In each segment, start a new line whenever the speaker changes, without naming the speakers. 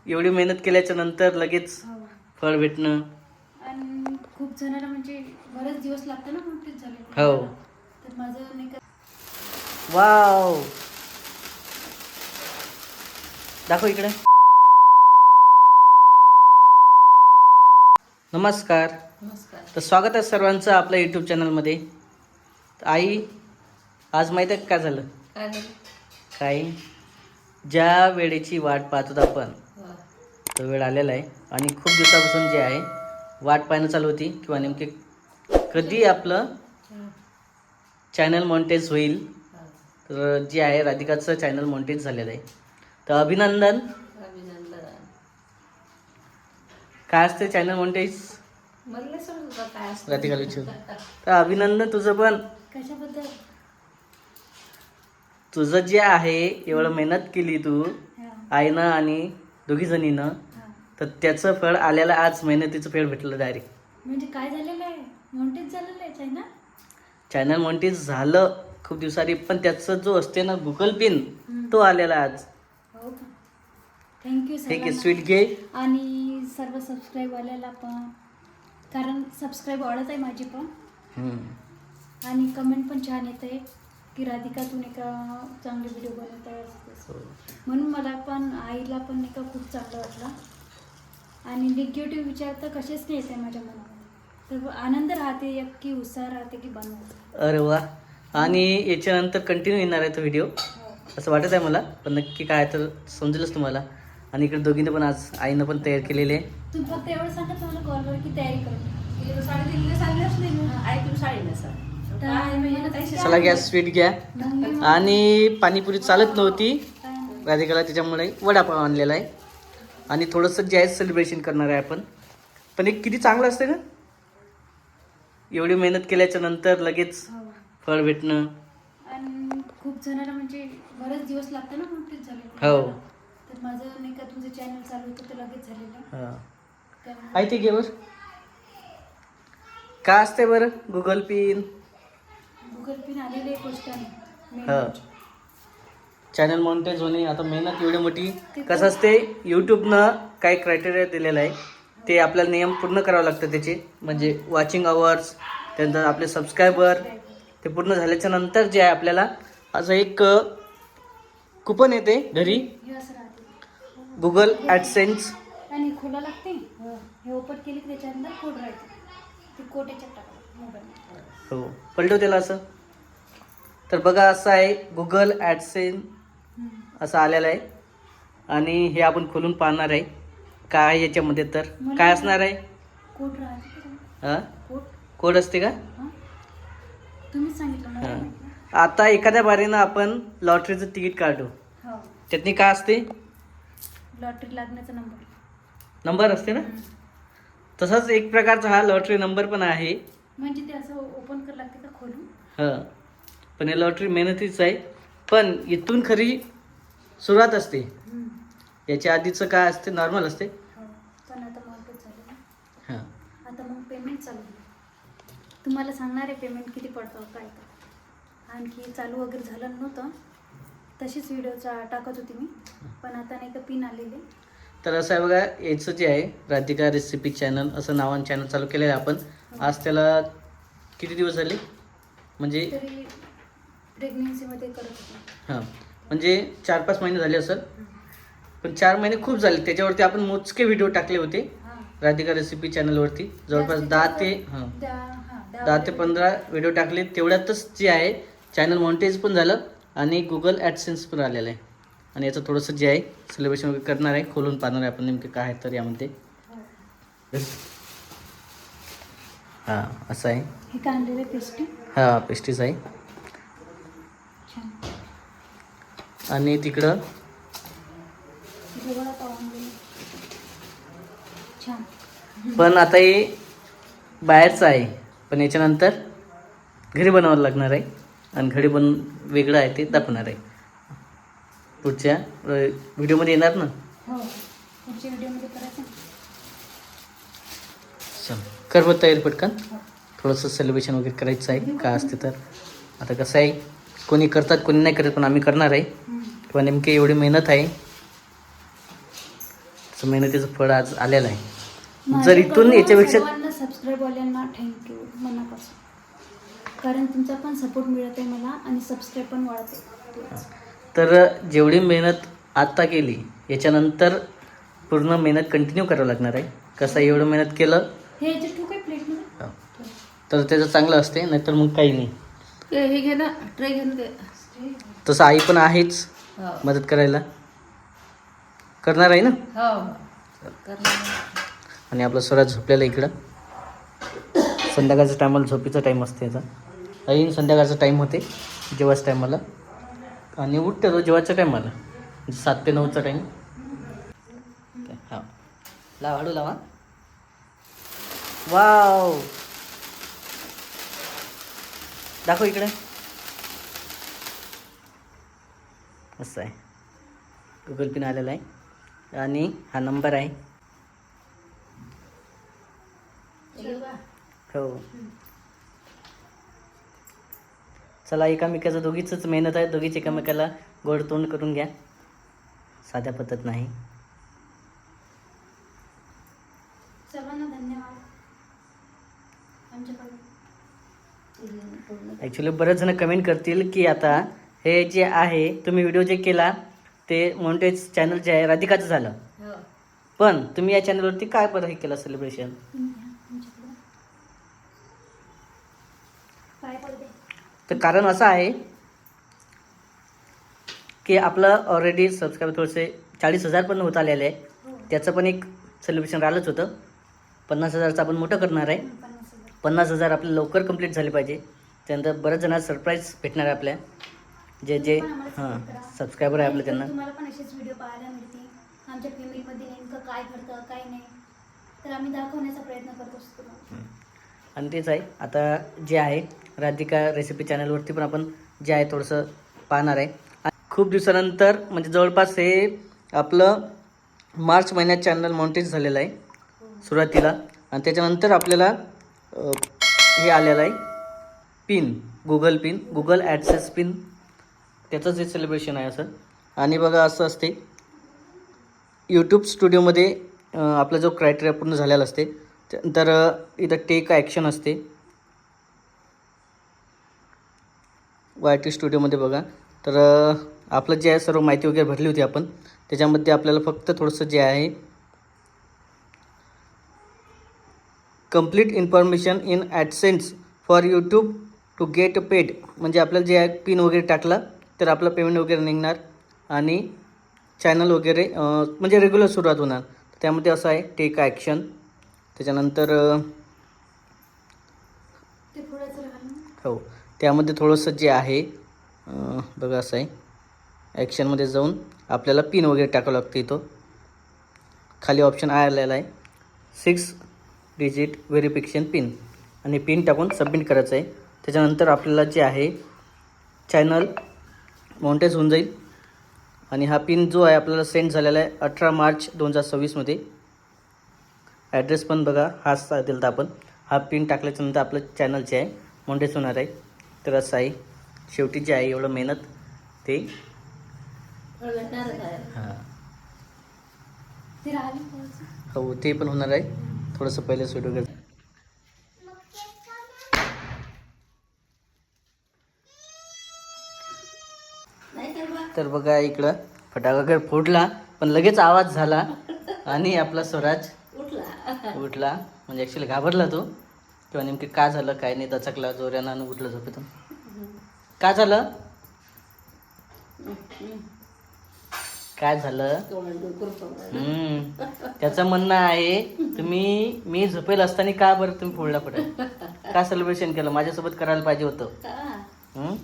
एवढी मेहनत केल्याच्या नंतर लगेच
हो.
फळ भेटणं.
आणि खूप जणांना म्हणजे बरेच दिवस लागतं ना मोठेच झाले.
हो.
तर माझं नाही का
वाव, दाखव इकडे. नमस्कार.
नमस्कार.
तर स्वागत आहे सर्वांचं आपल्या यूट्यूब चॅनलमध्ये. तर आई, आज माहीत आहे का काय झालं?
काय झालं?
काय, ज्या वेळेची वाट पाहत होतो आपण, तो वेळ आलेला आहे. आणि खूप दिवसापासून जे आहे वाट पाहणं चालू होती किंवा नेमके कधी आपलं चॅनल मॉनिटाईज होईल. तर जे आहे राधिकाचं चॅनल मॉनिटाईज झालेलं आहे. तर अभिनंदन. काय असते चॅनल मॉनिटाईज?
मला समजत काय असतं.
राधिकाला विचार. तर अभिनंदन तुझं पण.
कशाबद्दल?
तुझं जे आहे एवढं मेहनत केली तू
हा.
आईनं आणि दोघी जणीनं,
हा.
तर त्याचं फळ आल्याला आज मेहनतीचं फळ भेटलं डायरेक्ट.
म्हणजे काय झालेलं आहे? मोठेच झालेलं आहे ना?
चॅनल मॉनिटाईज झालं खूप दिवसांनी, पण त्याचं जो असते ना गुगल पिन, तो आलेला आज.
हो का? थँक्यू
ठीक आहे,
सर.
स्वीट घे.
आणि सर्व सबस्क्राईबवाल्याला पण, कारण सबस्क्राईब वाढत आहे माझी पण. आणि कमेंट पण छान येत आहे की राधिकातून एका चांगले व्हिडिओ बनवत आहे असं. म्हणून मला पण आईला पण एका खूप चांगलं वाटलं. आणि निगेटिव्ह विचार तर कसेच नाही येत आहे माझ्या मनामध्ये. तर आनंद राहते, एक की उत्साह राहते की बनवायचं.
अरे वा. आणि याच्यानंतर कंटिन्यू येणार आहे तो व्हिडिओ असं वाटत आहे मला, पण नक्की काय तर समजेलच तुम्हाला. आणि इकडे दोघींनी पण आज आईनं पण तयार केलेले आहे.
तुम्ही फक्त एवढं सांगत मला कॉलवर की तयारी करून साडी दिली सांगलंच नाही. आई तुम्ही साडी नसा.
चला घ्या, स्वीट घ्या. आणि पाणीपुरी चालत नव्हती राधिकाला, त्याच्यामुळे वडापाव आणलेला आहे. आणि थोडंसं जे आहे सेलिब्रेशन करणार आहे आपण. पण एक किती चांगलं असतं ना, एवढी मेहनत केल्याच्या नंतर लगेच फळ भेटणं.
आणि खूप जणांना म्हणजे बरेच दिवस लागतं ना मोठेच झाले.
हो.
तर माझं नाही का तुमचं चॅनल चालू होतं ते लगेच झालेलं.
हां, आहे ते घे बरं. काय असते बरं गुगल पिन?
गुगल पिन आलेले पोस्टाने.
हां, चॅनल मॉनिटाईज होणे. आता मेहनत एवढी मोठी. कसं असते, यूट्यूबनं काही क्रायटेरिया दिलेला आहे, ते आपल्याला नियम पूर्ण करावं लागतं त्याचे. म्हणजे वॉचिंग अवर्स, त्यानंतर आपले सबस्क्रायबर, ते पूर्ण झाल्याच्या नंतर जे आहे आपल्याला असं एक कुपन येते घरी,
हे असं राहते
गुगल ॲडसेन्स.
आणि खोला लागते. हे ओपन केली की त्याच्या अंदर कोड राहते. ते कोड याच्यात टाकलं मोबाईल.
हो, पलटव त्याला असं. तर बघा, असं आहे गुगल ॲडसेन्स असं आलेलं आहे. आणि हे आपण खोलून पाहणार आहे काय याच्यामध्ये. तर काय असणार आहे?
कोड राहते.
हां,
कोड
कोड असते का?
तुम्हीच सांगितलं मला.
हां, आता एखाद्या बारीनं आपण लॉटरीचं तिकीट काढू,
हो.
त्यातनी काय असते?
लॉटरी लागण्याचा
नंबर असते ना. तसाच एक प्रकारचा हा लॉटरी नंबर पण आहे.
म्हणजे ते असं ओपन करावं लागते का खोलून?
हां, पण हे लॉटरी मेहनतीच आहे. पण इथून खरी सुरुवात असते. याच्या आधीचं काय असते, नॉर्मल असते.
हो, पण आता मार्केट झालं ना.
हां,
आता मग पेमेंट चालू आहे. तुम्हाला सांगणार आहे पेमेंट किती पडतं काय का. आणखी चालू वगैरे झालं नव्हतं, तशीच व्हिडिओचा टाकत होती मी. पण आता नाही का पिन आलेली.
तर असं आहे बघा, याचं जे आहे राधिका रेसिपी चॅनल असं नावानं चॅनल चालू केलेलं आहे आपण. आज त्याला किती दिवस झाले? म्हणजे
तरी प्रेग्नेन्सीमध्ये करत होते.
हां, म्हणजे 4-5 महिने झाले असेल. पण 4 महिने खूप झाले. त्याच्यावरती आपण मोजके व्हिडिओ टाकले होते राधिका रेसिपी चॅनलवरती. जवळपास 10 ते 15 व्हिडिओ टाकले. तेवढ्यातच जे आहे चॅनल मॉनिटाईज पण झालं आणि गुगल ॲडसेन्स पण आलेलं आहे. आणि याचं थोडंसं जे आहे सेलिब्रेशन वगैरे करणार आहे, खोलून पाहणार आहे आपण नेमके काय आहे तर यामध्ये. हां, असं आहे.
हे काय आणलेलं पेस्ट्री.
हां, पेस्ट्रीज आहे.
छान.
आणि तिकडं
वडापाव आणलेलं. छान.
पण आता हे बाहेरचं आहे, पण याच्यानंतर घरी बनवावं लागणार आहे. आणि घरी वेगळं आहे ते दाखवणार आहे पुढच्या व्हिडिओमध्ये येणार ना.
हो, पुढच्या व्हिडिओमध्ये करायचं.
चल कर बघ तयारी पटकन. थोडंसं सेलिब्रेशन वगैरे करायचं आहे काय असते तर. आता कसं आहे, कोणी करतात कोणी नाही करत, पण आम्ही करणार आहे. किंवा नेमकी एवढी मेहनत आहे. मेहनतीचं फळ आज आलेलं आहे. जर
माझ्याकडून
इथून याच्यापेक्षा
सर्वांना सबस्क्राईबवाल्यांना थँक्यू मनापासून, कारण तुमचा पण सपोर्ट मिळत आहे मला आणि सबस्क्राईब पण वाढते.
तर जेवढी मेहनत आत्ता केली याच्यानंतर पूर्ण मेहनत कंटिन्यू करावं लागणार आहे. कसं आहे, एवढं मेहनत केलं
हे जे ठेवू काय प्लेटमध्ये
तर त्याचं चांगलं असते, नाहीतर मग काही नाही.
हे घे ना, ट्रे घेऊन दे.
तसं आई पण आहेच
हो
मदत करायला, करणार आहे ना.
हो
आणि आपला स्वराज झोपलेला इकडं. संध्याकाळच्या टायमाला झोपीचा टाईम असते याचा. आई संध्याकाळचा टाईम होते जेवायच्या टायमाला, आणि उठते तो जेवायच्या टायमाला 7 ते 9चा टाईम. हां लावा, हळू लावा. वाव, दाखव इकडे. असं आहे, गुगल पिन आलेला आहे आणि हा नंबर आहे. हो चला, एकामेकाचं दोघीचंच मेहनत आहे. दोघीच एकामेकाला गोड तोंड करून घ्या, साध्या पद्धत नाही.
सर्वांना धन्यवाद. आमच्याकडून
ॲक्च्युली बरेच जण कमेंट करतील की आता हे जे आहे तुम्ही व्हिडिओ जे केला ते मोंटेज चॅनल जे आहे राधिकाचं झालं,
हो
पण तुम्ही या चॅनलवरती काय बरं हे केलं सेलिब्रेशन?
आमच्याकडून काय पडते
तर कारण असं आहे की आपलं ऑलरेडी सबस्क्राईबर थोडेसे 40,000 पण होत आलेले आहे. त्याचं पण एक सेलिब्रेशन राहिलंच होतं. 50,000चं आपण मोठं करणार आहे. 50,000 आपले लवकर कंप्लीट झाले पाहिजे. त्यानंतर बऱ्याच जणांना सरप्राईज भेटणार आहे आपल्या जे हां सबस्क्रायबर आहे आपले त्यांना.
तुम्हाला पण असेच व्हिडिओ पाहायला मिळतील. आमच्या फॅमिलीमध्ये नेमकं काय घडतं काय नाही, तर आम्ही दाखवण्याचा प्रयत्न करत असतो.
आणि तेच आहे, आता जे आहे राधिका रेसिपी चॅनलवरती पण आपण जे आहे थोडंसं पाहणार आहे. आणि खूप दिवसानंतर म्हणजे जवळपास हे आपलं मार्च महिन्यात चॅनल मॉनिटाईज झालेलं आहे सुरुवातीला, आणि त्याच्यानंतर आपल्याला हे आलेलं आहे पिन, गुगल ॲडसेस पिन, त्याचंच हे सेलिब्रेशन आहे असं. आणि बघा असं असते यूट्यूब स्टुडिओमध्ये आपला जो क्रायटेरिया पूर्ण झालेला असते. त्यानंतर इथं टेक ॲक्शन असते YT स्टुडिओमध्ये बघा. तर आपलं जे आहे सर्व माहिती वगैरे भरली होती आपण, त्याच्यामध्ये आपल्याला फक्त थोडंसं जे आहे complete information in AdSense for YouTube to get paid, म्हणजे आपल्याला जे आहे पिन वगैरे टाकला तर आपलं पेमेंट वगैरे निघणार आणि चॅनल वगैरे म्हणजे रेग्युलर सुरुवात होणार. त्यामध्ये असं आहे टेक ॲक्शन. त्याच्यानंतर
ते पुढेच राहिलं.
हो त्यामध्ये थोडंसं जे आहे बघा असं आहे, ॲक्शनमध्ये जाऊन आपल्याला पिन वगैरे टाकावं लागतं. इथं खाली ऑप्शन आलेला आहे 6 डिजिट व्हेरिफिकेशन पिन, आणि पिन टाकून सबमिट करायचं आहे. त्याच्यानंतर आपल्याला जे आहे चॅनल मॉनिटाईज होऊन जाईल. आणि हा पिन जो आहे आपल्याला सेंड झालेला आहे 18 मार्च 2026मध्ये. ॲड्रेस पण बघा हाच दिला तर आपण. हा पिन टाकल्याच्यानंतर आपलं चॅनल जे आहे मॉनिटाईज होणार आहे. तर असं आहे, शेवटी जे आहे एवढं मेहनत ते हां
ते राहिलं थोडंसं.
हो ते पण होणार आहे. थोडंसं पहिलेच व्हिडिओ घ्या. तर बघा इकडं फटाका वगैरे फोडला, पण लगेच आवाज झाला आणि आपला स्वराज उठला. म्हणजे ॲक्च्युली घाबरला तो, किंवा नेमकी काय झालं काय नाही, दचकला जोऱ्यानं आणि उठलं झोपेतून. काय झालं काय झालं? त्याचं म्हणणं आहे मी झोपेल असताना का बरं तुम्ही फोडला पडेल, का सेलिब्रेशन केलं? माझ्यासोबत करायला पाहिजे होतं.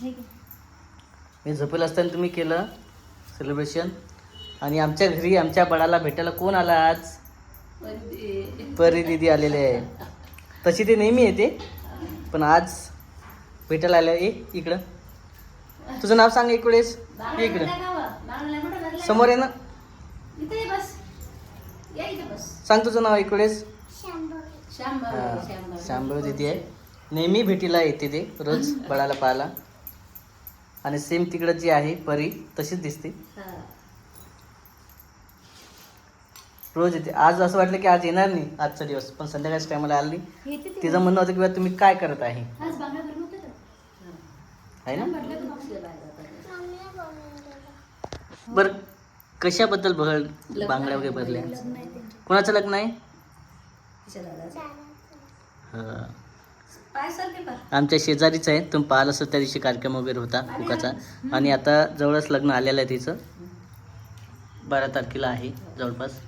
ठीक आहे.
मी झोपेल असताना तुम्ही केलं सेलिब्रेशन. आणि आमच्या घरी आमच्या बाळाला भेटायला कोण आला आज? परी दीदी आलेले आहे. तशी ते नेहमी येते, पण आज भेटायला आले. इकडं तुझं नाव सांग एक वेळेस. इकडं समोर आहे ना,
इथे ये बस. या इथे बस.
सांग तुझं नाव एक वेळेस.
शांभवी
शांभवी दीदी आहे. नेहमी भेटीला येते ते रोज बाळाला पाहायला. आणि सेम तिकडं जी आहे परी तशीच दिसते. रोज येते. आज असं वाटलं की आज येणार नाही आजचा दिवस, पण संध्याकाळच्या टायमाला आली.
येते ते.
तिचं म्हणणं होतं की बा तुम्ही काय करत आहे,
आज बांगड्या भरून होतं का?
आहे ना.
भरलं का बांगड्या?
बरं कशाबद्दल बांगड्या वगैरे भरल्या?
लग्न आहे त्यांचं.
कोणाचं लग्न आहे? हां आमच्या शेजारीच आहे. तुम्ही पाहिलं असं त्या दिवशी कार्यक्रम वगैरे होता कुकाचा. आणि आता जवळच लग्न आलेलं आहे तिचं, 12 तारखेला आहे जवळपास.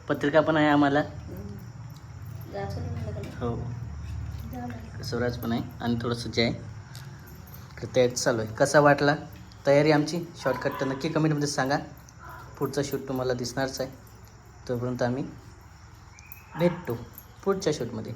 पत्रिका पण आहे आम्हाला. हो स्वराज पण आहे आणि थोडंसं जे आहे तर तयारी चालू आहे. कसा वाटला तयारी आमची शॉर्टकट तर नक्की कमेंटमध्ये सांगा. पुढचा शूट तुम्हाला दिसणारच आहे. तोपर्यंत आम्ही भेटतो पुढच्या शूटमध्ये.